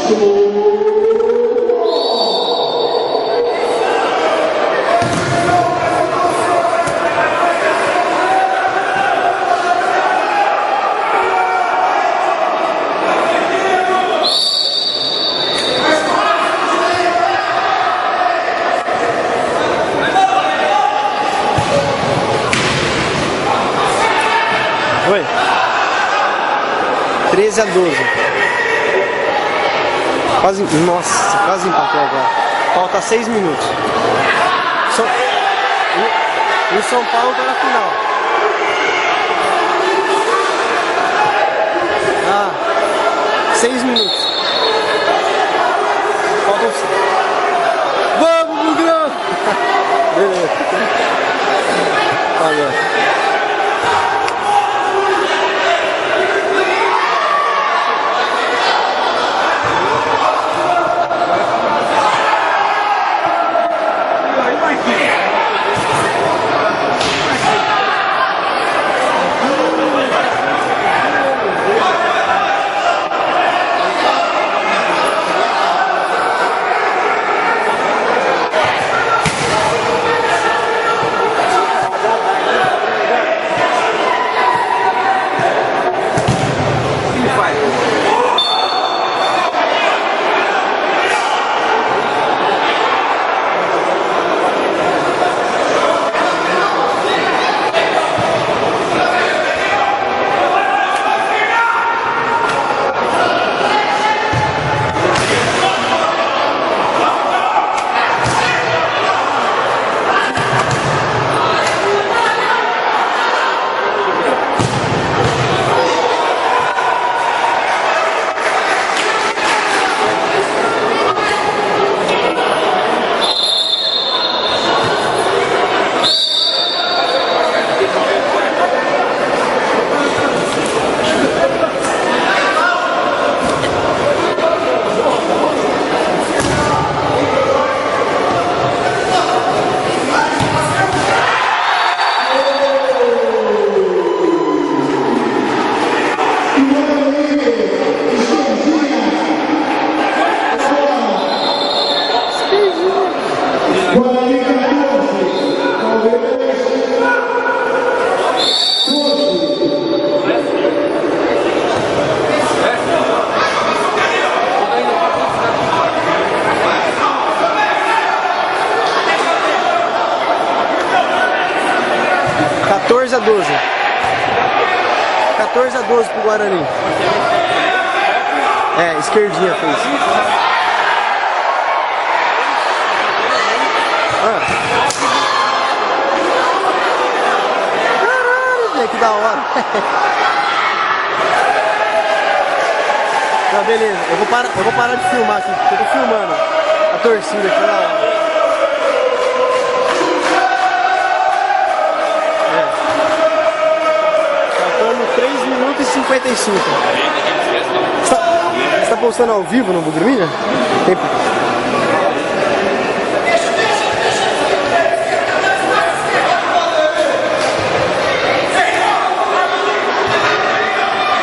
Oi. 13-12. Quase, nossa, quase empatou agora. Falta 6 minutos. O São Paulo tá na final. Ah, 6 minutos. Faltam 5. Vamos, Bugrão! Beleza. Valeu. A 12. 14-12 pro Guarani. É, esquerdinha fez. Caralho, que da hora. Tá, beleza. Eu vou parar de filmar aqui, porque eu tô filmando a torcida aqui na hora. 3 minutos e 55. Você tá postando ao vivo no Bugre Mídia? Tempo.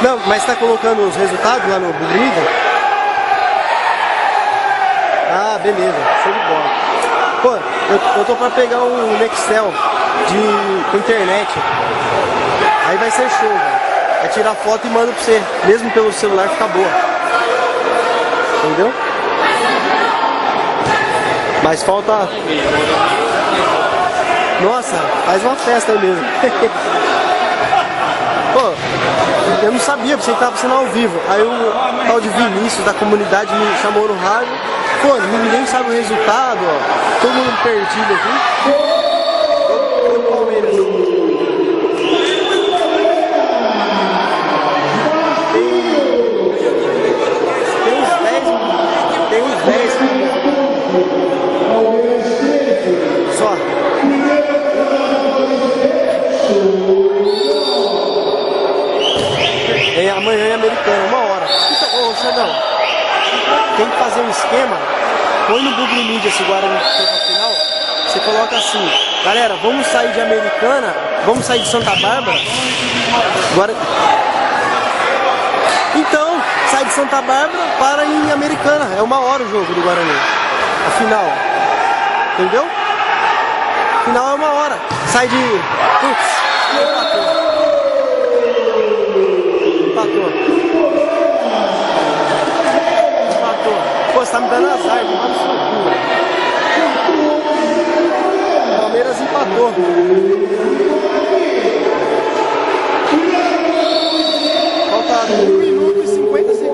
Não, mas você tá colocando os resultados lá no Bugre Mídia? Ah, beleza. Show de bola. Pô, eu tô pra pegar um Nextel com internet. Aí vai ser show, velho. É tirar foto e manda pra você. Mesmo pelo celular fica boa. Entendeu? Mas falta... Nossa, faz uma festa aí mesmo. Pô, eu não sabia, pensei que tava sendo ao vivo. Aí o tal de Vinícius da comunidade me chamou no rádio. Pô, ninguém sabe o resultado, ó. Todo mundo perdido aqui. Todo Palmeiras. Só. É, amanhã é Americana, 1h. Então, ô Xandão, tem que fazer um esquema. Põe no Bugre Mídia esse Guarani que foi pra final. Você coloca assim: galera, vamos sair de Americana, vamos sair de Santa Bárbara. Agora... Então, sai de Santa Bárbara, para em Americana. É 1h o jogo do Guarani. A final. Entendeu? A final é 1h. Sai de... Putz, empatou. Pô, você tá me dando azar, mano. O Palmeiras empatou. Falta 1 minuto e 50 segundos.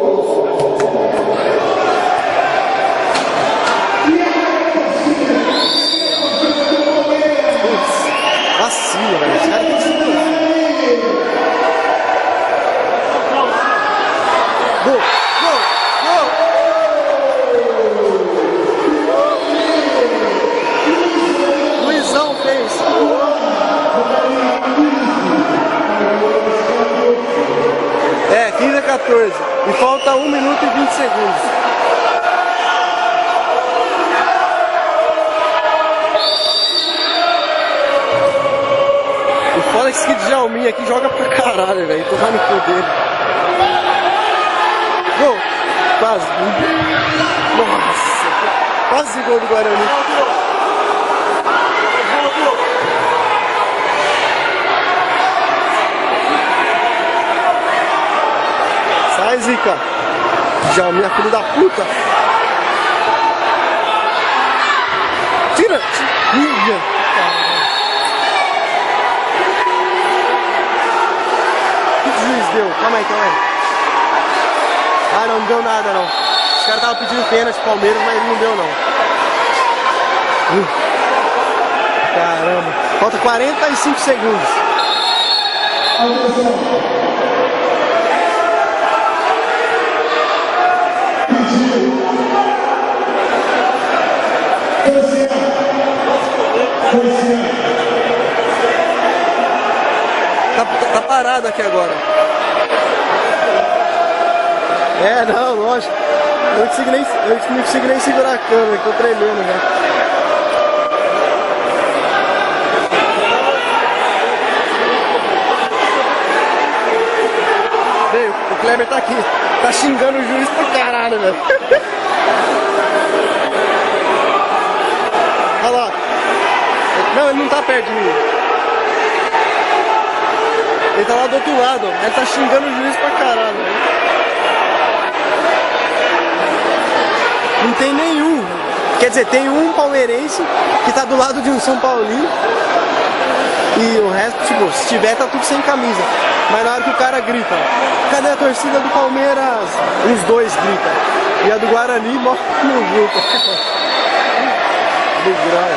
Putz, vacila, velho. Esse cara tem que se segurar. Gol! Gol! Gol! Luizão fez. É, 15-14. E falta 1 minuto e 20 segundos. O foda é que esse Djalminha aqui joga pra caralho, velho. Tô no cu dele. Gol! Quase. Nossa! Quase gol do Guarani. Sai, Zica! Djalminha, filho da puta! Tira! Tira! O que o juiz deu? Calma aí, calma aí. Ah, não deu nada não. Os caras estavam pedindo pênalti Palmeiras, mas não deu não. Caramba. Falta 45 segundos. Tá parado aqui agora. É, não, lógico. Eu não consigo nem segurar a câmera, tô tremendo já. Veio, o Kleber tá aqui. Tá xingando o juiz pra caralho, velho. Olha lá. Não, ele não tá perto de mim. Ele tá lá do outro lado. Ele tá xingando o juiz pra caralho, velho. Não tem nenhum. Quer dizer, tem um palmeirense que tá do lado de um São Paulino. E o resto, tipo, se tiver, tá tudo sem camisa. Mas na hora que o cara grita, cadê a torcida do Palmeiras? Os dois gritam. E a do Guarani morre no grupo. Do grau.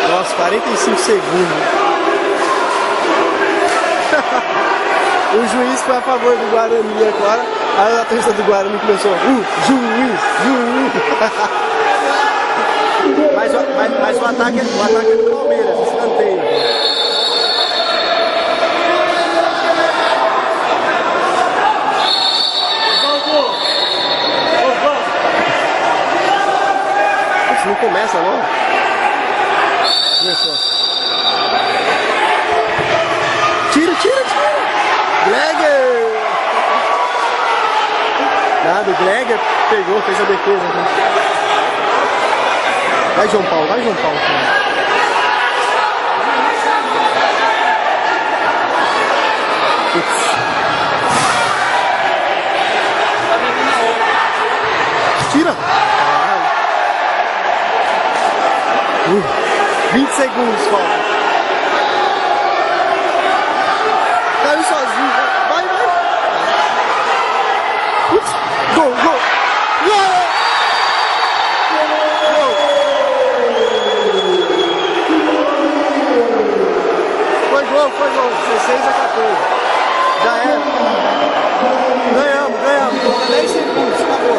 Nossa, 45 segundos. O juiz foi a favor do Guarani agora. Aí a torcida do Guarani começou. Juiz! Mas o ataque é do Palmeiras, escanteio. Putz, não começa logo. Começou. Tira! Gleger! Nada, o Gleger pegou, fez a defesa. Né? Vai, João Paulo. Putz. Tira! 20 segundos, falta. Caiu sozinho, vai! Putz, gol! Foi gol, 16-14. Já era. Ganhamos. 10 segundos, acabou.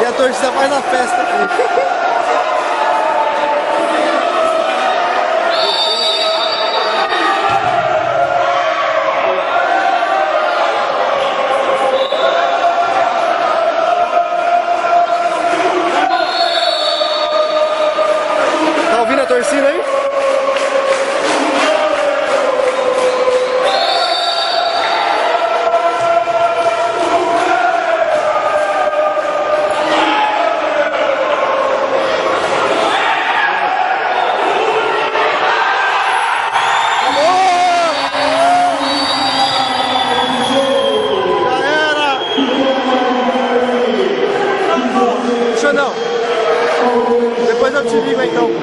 E a torcida faz a festa aqui. torcida aí? Não. Depois eu te ligo então.